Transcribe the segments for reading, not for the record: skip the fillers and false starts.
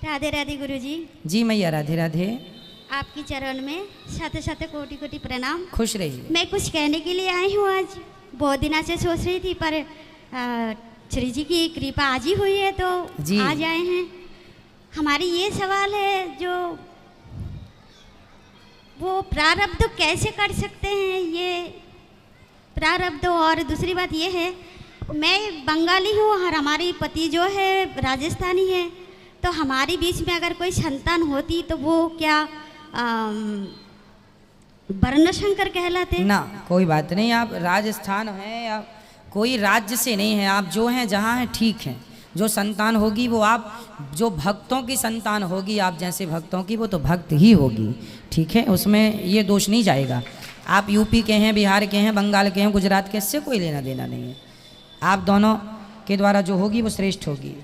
राधे राधे गुरुजी। जी मैया राधे राधे। आपकी चरण में शत शत कोटि कोटि प्रणाम। खुश रहिए। मैं कुछ कहने के लिए आई हूँ आज। बहुत दिनों से सोच रही थी पर श्री जी की कृपा आज ही हुई है तो आज आए हैं। हमारी ये सवाल है जो वो प्रारब्ध कैसे कर सकते हैं ये प्रारब्ध। और दूसरी बात ये है मैं बंगाली हूँ और हमारी पति जो है राजस्थानी है, तो हमारी बीच में अगर कोई संतान होती तो वो क्या वर्ण शंकर कहलाते? ना कोई बात नहीं, आप राजस्थान हैं या कोई राज्य से नहीं है, आप जो हैं जहाँ हैं ठीक हैं। जो संतान होगी वो आप जो भक्तों की संतान होगी, आप जैसे भक्तों की वो तो भक्त ही होगी, ठीक है, उसमें ये दोष नहीं जाएगा। आप यूपी के हैं, बिहार के हैं, बंगाल के हैं, गुजरात के, इससे कोई लेना देना नहीं है। आप दोनों के द्वारा जो होगी वो श्रेष्ठ होगी।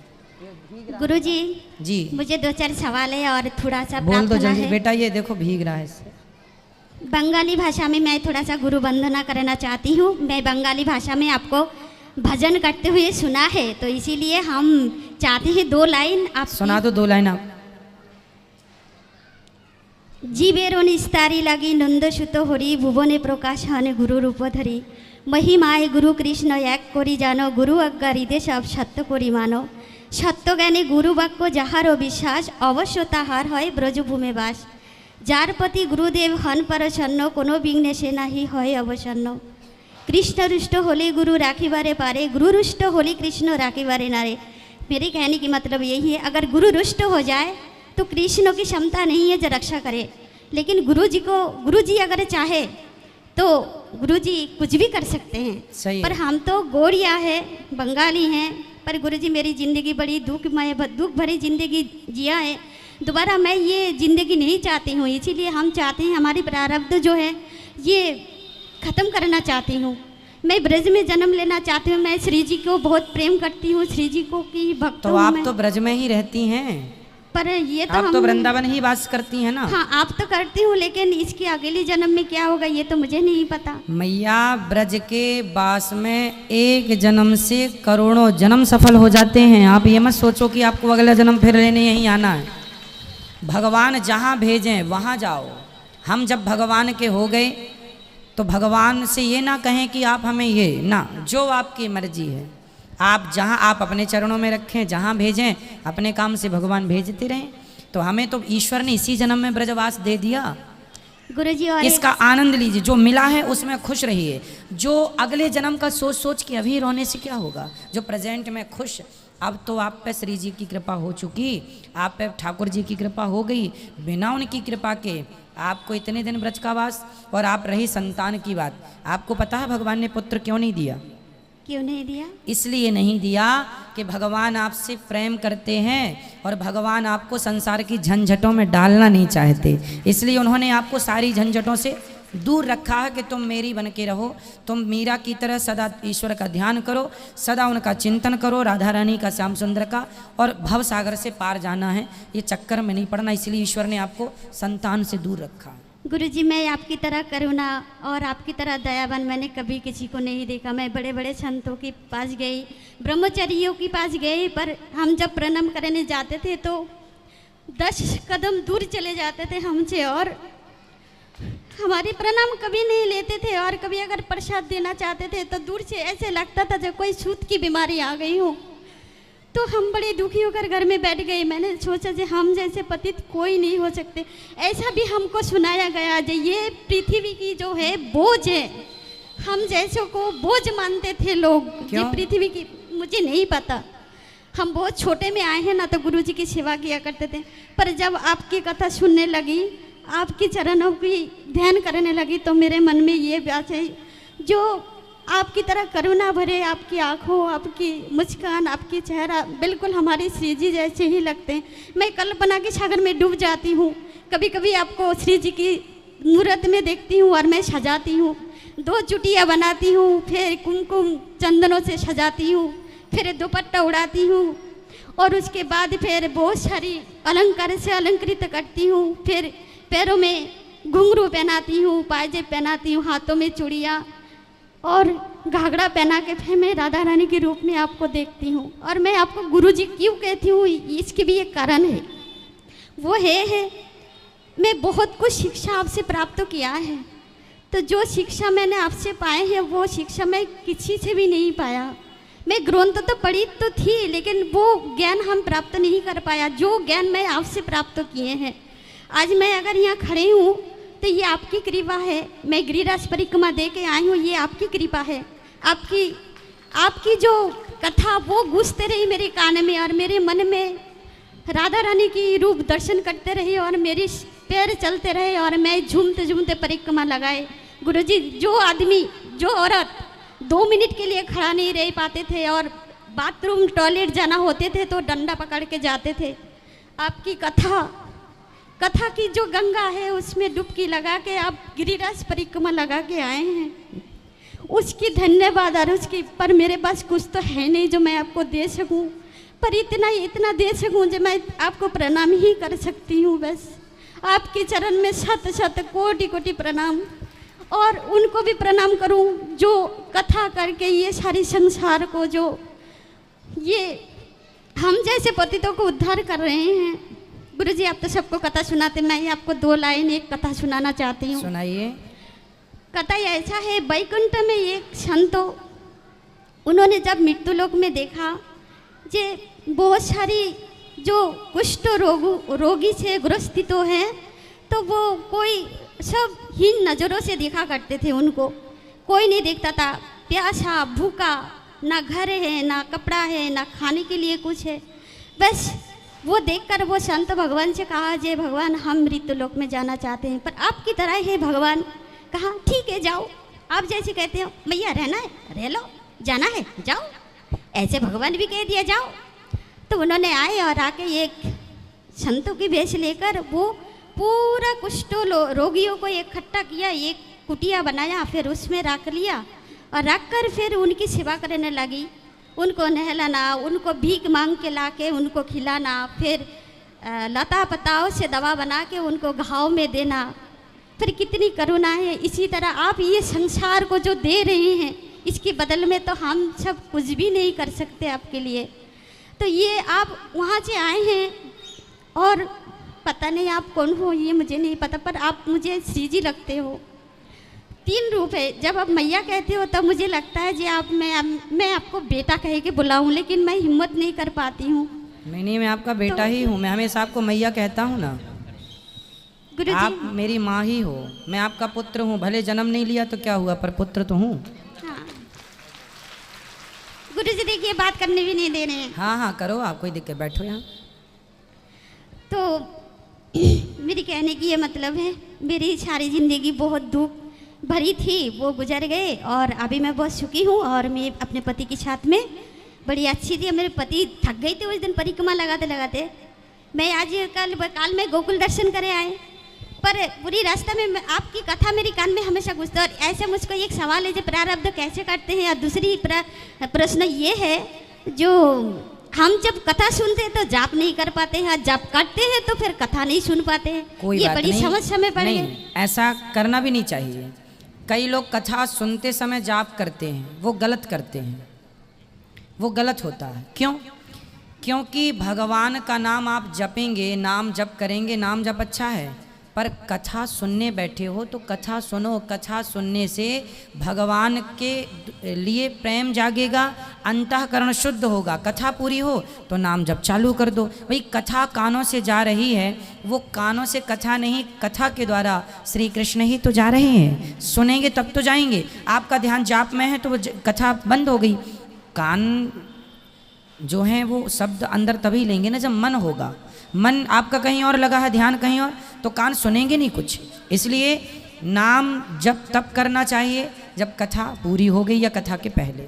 गुरुजी जी मुझे दो चार सवाल है और थोड़ा सा बोल दो जल्दी है। बेटा, ये देखो भीग रहा है इससे। बंगाली भाषा में मैं थोड़ा सा गुरु वंदना करना चाहती हूँ। मैं बंगाली भाषा में आपको भजन करते हुए सुना है, तो इसीलिए हम चाहते हैं दो लाइन आप सुना दो। 2 लाइन आप। जीवेरो निस्तारी लगी नंद सुत हरि भुवने प्रकाश हने गुरु रूप धरी महिमाए गुरु कृष्ण एक करी जानो गुरु आज्ञा हृदय सब सत्य करी मानो सत्य ज्ञानी गुरु वाक्य जाहारो विश्वास अवश्य ताहार है ब्रजभूमि बास जार प्रति गुरुदेव हन परसन्न कोनो विघ्ने से नहीं है अवसन्न कृष्ण रुष्ट होली गुरु राखीबारे पारे गुरु रुष्ट होली कृष्ण राखीबारे नारे। मेरे कहने की मतलब यही है, अगर गुरु रुष्ट हो जाए तो कृष्ण की क्षमता नहीं है जो रक्षा करे, लेकिन गुरु जी अगर चाहे तो गुरु जी कुछ भी कर सकते हैं। सही पर हम तो गोरिया है, बंगाली हैं, पर गुरु जी मेरी ज़िंदगी बड़ी दुख भरी ज़िंदगी जिया है। दोबारा मैं ये ज़िंदगी नहीं चाहती हूँ, इसीलिए हम चाहते हैं हमारी प्रारब्ध जो है ये ख़त्म करना चाहती हूँ। मैं ब्रज में जन्म लेना चाहती हूँ। मैं श्री जी को बहुत प्रेम करती हूँ, श्री जी को की भक्त तो आप तो ब्रज में ही रहती हैं, पर ये तो आप तो वृंदावन ही वास करती हैं ना। हाँ आप तो करती हूँ, लेकिन इसकी अगली जन्म में क्या होगा ये तो मुझे नहीं पता। मैया ब्रज के वास में एक जन्म से करोड़ों जन्म सफल हो जाते हैं। आप ये मत सोचो कि आपको अगला जन्म फिर लेने यहीं आना है। भगवान जहाँ भेजें वहाँ जाओ। हम जब भगवान के हो गए तो भगवान से ये ना कहें कि आप हमें ये ना, जो आपकी मर्जी है आप जहाँ आप अपने चरणों में रखें, जहाँ भेजें अपने काम से भगवान भेजते रहें। तो हमें तो ईश्वर ने इसी जन्म में ब्रजवास दे दिया। गुरुजी और इसका आनंद लीजिए, जो मिला है उसमें खुश रहिए। जो अगले जन्म का सोच सोच के अभी रोने से क्या होगा, जो प्रेजेंट में खुश। अब तो आप पे श्री जी की कृपा हो चुकी, आप पे ठाकुर जी की कृपा हो गई। बिना उनकी कृपा के आपको इतने दिन ब्रज का वास, और आप रही संतान की बात। आपको पता है भगवान ने पुत्र क्यों नहीं दिया? क्यों नहीं दिया? इसलिए नहीं दिया कि भगवान आपसे प्रेम करते हैं और भगवान आपको संसार की झंझटों में डालना नहीं चाहते। इसलिए उन्होंने आपको सारी झंझटों से दूर रखा है कि तुम मेरी बन के रहो, तुम मीरा की तरह सदा ईश्वर का ध्यान करो, सदा उनका चिंतन करो, राधा रानी का, श्याम सुंदर का, और भव सागर से पार जाना है, ये चक्कर में नहीं पड़ना। इसलिए ईश्वर ने आपको संतान से दूर रखा। गुरुजी मैं आपकी तरह करुणा और आपकी तरह दयावान मैंने कभी किसी को नहीं देखा। मैं बड़े बड़े संतों के पास गई, ब्रह्मचारियों के पास गए, पर हम जब प्रणाम करने जाते थे तो 10 कदम दूर चले जाते थे हमसे और हमारी प्रणाम कभी नहीं लेते थे। और कभी अगर प्रसाद देना चाहते थे तो दूर से ऐसे लगता था जब कोई छूत की बीमारी आ गई हो। तो हम बड़े दुखी होकर घर में बैठ गए। मैंने सोचा कि हम जैसे पतित कोई नहीं हो सकते। ऐसा भी हमको सुनाया गया जो ये पृथ्वी की जो है बोझ है, हम जैसों को बोझ मानते थे लोग। ये पृथ्वी की मुझे नहीं पता, हम बहुत छोटे में आए हैं ना, तो गुरुजी की सेवा किया करते थे। पर जब आपकी कथा सुनने लगी, आपके चरणों की ध्यान करने लगी, तो मेरे मन में ये बात है, जो आपकी तरह करुणा भरे आपकी आँखों, आपकी मुस्कान, आपकी चेहरा बिल्कुल हमारे श्री जी जैसे ही लगते हैं। मैं कल्पना के सागर में डूब जाती हूँ। कभी कभी आपको श्री जी की मूर्त में देखती हूँ और मैं सजाती हूँ, 2 चुटियाँ बनाती हूँ, फिर कुमकुम चंदनों से सजाती हूँ, फिर दुपट्टा उड़ाती हूँ, और उसके बाद फिर बहुत सारी अलंकार से अलंकृत करती हूँ। फिर पैरों में घुंघरू पहनाती हूँ, पायजेब पहनाती हूँ, हाथों में चूड़ियाँ और घाघरा पहना के फिर मैं राधा रानी के रूप में आपको देखती हूँ। और मैं आपको गुरुजी क्यों कहती हूँ, इसकी भी एक कारण है। वो है मैं बहुत कुछ शिक्षा आपसे प्राप्त किया है, तो जो शिक्षा मैंने आपसे पाए हैं वो शिक्षा मैं किसी से भी नहीं पाया। मैं ग्रंथ तो पढ़ी तो थी, लेकिन वो ज्ञान हम प्राप्त नहीं कर पाया जो ज्ञान मैं आपसे प्राप्त किए हैं। आज मैं अगर यहाँ खड़ी हूँ तो ये आपकी कृपा है। मैं गिरिराज परिक्रमा दे के आई हूँ, ये आपकी कृपा है। आपकी जो कथा वो गूंजते रही मेरे कान में और मेरे मन में राधा रानी की रूप दर्शन करते रहे और मेरी पैर चलते रहे और मैं झूमते झूमते परिक्रमा लगाए। गुरुजी, जो आदमी जो औरत 2 मिनट के लिए खड़ा नहीं रह पाते थे और बाथरूम टॉयलेट जाना होते थे तो डंडा पकड़ के जाते थे, आपकी कथा की जो गंगा है उसमें डुबकी लगा के आप गिरिराज परिक्रमा लगा के आए हैं, उसकी धन्यवाद। और उसकी पर मेरे पास कुछ तो है नहीं जो मैं आपको दे सकूं, पर इतना दे सकूं जो मैं आपको प्रणाम ही कर सकती हूँ। बस आपके चरण में शत कोटि कोटि प्रणाम, और उनको भी प्रणाम करूं जो कथा करके ये सारी संसार को, जो ये हम जैसे पतितों को उद्धार कर रहे हैं। गुरुजी, आप तो सबको कथा सुनाते, मैं आपको 2 लाइन एक कथा सुनाना चाहती हूँ। सुनाइए। कथा ऐसा है, बैकुंठ में एक संतो, उन्होंने जब मृत्यु लोक में देखा जे बहुत सारी जो कुष्ठ रोगी से ग्रस्तित हैं, तो वो कोई सब हीन नज़रों से देखा करते थे। उनको कोई नहीं देखता था, प्यासा भूखा, ना घर है ना कपड़ा है ना खाने के लिए कुछ है। बस वो देखकर वो संत भगवान से कहा, जय भगवान, हम मृत्यु लोक में जाना चाहते हैं पर आपकी तरह है भगवान। कहा ठीक है जाओ, आप जैसे कहते हो मैया रहना है रह लो, जाना है जाओ, ऐसे भगवान भी कह दिया जाओ। तो उन्होंने आए और आके एक संतों की भेष लेकर वो पूरा कुष्ठ रोगियों को इकट्ठा किया, एक कुटिया बनाया, फिर उसमें रख लिया और रख कर फिर उनकी सेवा करने लगी। उनको नहलाना, उनको भीख मांग के लाके उनको खिलाना, फिर लता पताओं से दवा बना के उनको घाव में देना। फिर कितनी करुणा है। इसी तरह आप ये संसार को जो दे रहे हैं, इसके बदल में तो हम सब कुछ भी नहीं कर सकते आपके लिए। तो ये आप वहाँ से आए हैं और पता नहीं आप कौन हो, ये मुझे नहीं पता, पर आप मुझे श्री जी लगते हो। 3 रूप है। जब आप मैया कहते हो तब मुझे लगता है जी आप मैं आपको बेटा कह के बुलाऊं, लेकिन मैं हिम्मत नहीं कर पाती हूँ। नहीं, मैं आपका बेटा ही हूँ। मैं हमेशा आपको मैया कहता हूँ ना। गुरुजी, आप मेरी माँ ही हो, मैं आपका पुत्र हूँ। भले जन्म नहीं लिया तो क्या हुआ, पर पुत्र तो हूँ। हाँ गुरुजी, देखिए बात करने भी नहीं दे रहे हैं। हाँ करो, आप कोई दिक्कत, बैठो यहाँ। तो मेरी कहने की ये मतलब है, मेरी सारी ज़िंदगी बहुत दुख भरी थी, वो गुजर गए और अभी मैं बहुत सुखी हूँ। और मैं अपने पति के साथ में बड़ी अच्छी थी। मेरे पति थक गए थे उस दिन परिक्रमा लगाते लगाते। मैं आज काल में गोकुल दर्शन करे आए, पर पूरी रास्ता में आपकी कथा मेरी कान में हमेशा गुजरती। और ऐसे मुझको एक सवाल है, जो प्रारब्ध कैसे काटते हैं। और दूसरी प्रश्न ये है, जो हम जब कथा सुनते हैं तो जाप नहीं कर पाते हैं, जाप करते हैं तो फिर कथा नहीं सुन पाते हैं। कोई ये बात बड़ी नहीं, समस्या में पड़ नहीं, गए। ऐसा करना भी नहीं चाहिए। कई लोग कथा सुनते समय जाप करते हैं, वो गलत करते हैं, वो गलत होता है। क्यों? क्योंकि भगवान का नाम आप जपेंगे, नाम जप करेंगे, नाम जप अच्छा है, पर कथा सुनने बैठे हो तो कथा सुनो। कथा सुनने से भगवान के लिए प्रेम जागेगा, अंतःकरण शुद्ध होगा। कथा पूरी हो तो नाम जप चालू कर दो। भाई कथा कानों से जा रही है, वो कानों से कथा नहीं, कथा के द्वारा श्री कृष्ण ही तो जा रहे हैं। सुनेंगे तब तो जाएंगे। आपका ध्यान जाप में है तो वो कथा बंद हो गई। कान जो हैं वो शब्द अंदर तभी लेंगे ना जब मन होगा। मन आपका कहीं और लगा है, ध्यान कहीं और, तो कान सुनेंगे नहीं कुछ। इसलिए नाम जब तब करना चाहिए जब कथा पूरी हो गई या कथा के पहले,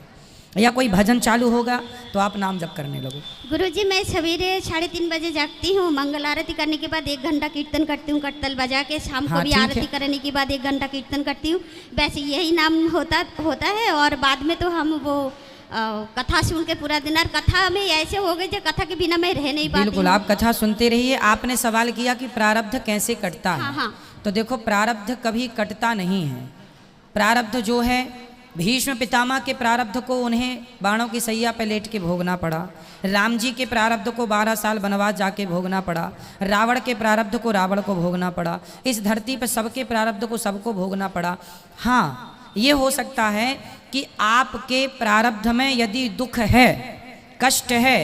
या कोई भजन चालू होगा तो आप नाम जप करने लगो। गुरुजी, मैं सवेरे 3:30 बजे जागती हूँ। मंगल आरती करने के बाद 1 घंटा कीर्तन करती हूँ कटतल बजा के। शाम को हाँ, भी ठीक आरती है। करने के बाद 1 घंटा कीर्तन करती हूँ। वैसे यही नाम होता है। और बाद में तो हम वो कथा सुन के पूरा दिन, और कथा में ऐसे हो गए जो कथा के बिना मैं रह नहीं पाती। बिल्कुल, आप कथा सुनते रहिए। आपने सवाल किया कि प्रारब्ध कैसे कटता है। हाँ। तो देखो, प्रारब्ध कभी कटता नहीं है। प्रारब्ध जो है भीष्म पितामह के प्रारब्ध को उन्हें बाणों की सैया पर लेट के भोगना पड़ा। राम जी के प्रारब्ध को 12 साल वनवास जाके भोगना पड़ा। रावण के प्रारब्ध को रावण को भोगना पड़ा। इस धरती पर सबके प्रारब्ध को सबको भोगना पड़ा। हाँ, ये हो सकता है कि आपके प्रारब्ध में यदि दुख है, कष्ट है,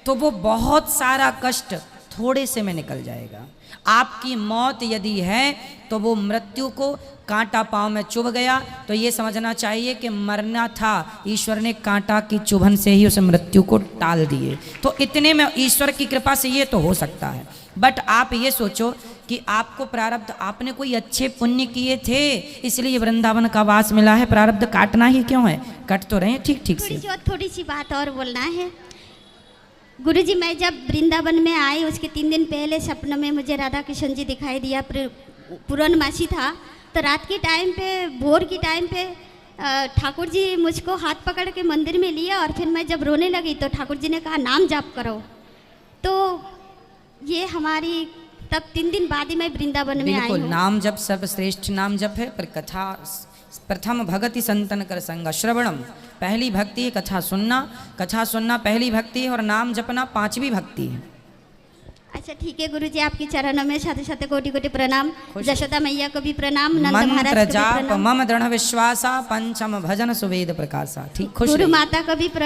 तो वो बहुत सारा कष्ट थोड़े से में निकल जाएगा। आपकी मौत यदि है तो वो मृत्यु को कांटा पांव में चुभ गया तो ये समझना चाहिए कि मरना था, ईश्वर ने कांटा की चुभन से ही उस मृत्यु को टाल दिए। तो इतने में ईश्वर की कृपा से ये तो हो सकता है। बट आप ये सोचो कि आपको प्रारब्ध, आपने कोई अच्छे पुण्य किए थे इसलिए वृंदावन का वास मिला है, प्रारब्ध काटना ही क्यों है? कट तो रहे ठीक ठीक से। थोड़ी सी बात और बोलना है गुरुजी। मैं जब वृंदावन में आई उसके 3 दिन पहले सपने में मुझे राधा कृष्ण जी दिखाई दिया। पूर्णमासी था तो रात के टाइम पे, भोर की टाइम पे ठाकुर जी मुझको हाथ पकड़ के मंदिर में लिया और फिर मैं जब रोने लगी तो ठाकुर जी ने कहा नाम जाप करो। तो ये हमारी तब 3 दिन बाद ही मैं वृंदावन में आई। बिल्कुल, नाम जप सर्वश्रेष्ठ नाम जप है, पर कथा प्रथम भगति संतन कर संग श्रवणम, पहली भक्ति है कथा सुनना। कथा सुनना पहली भक्ति है और नाम जपना 5वीं भक्ति है। अच्छा ठीक है गुरुजी, आपके चरणों में शत शत कोटि कोटि प्रणाम। जशोदा मैया को भी प्रणाम, नंद मंत्र महाराज को भी जाप प्रणाम। मम दृढ़ विश्वासा, पंचम भजन सुवेद प्रकाशा। ठीक, खुश गुरु रहिए। माता को भी प्रणाम।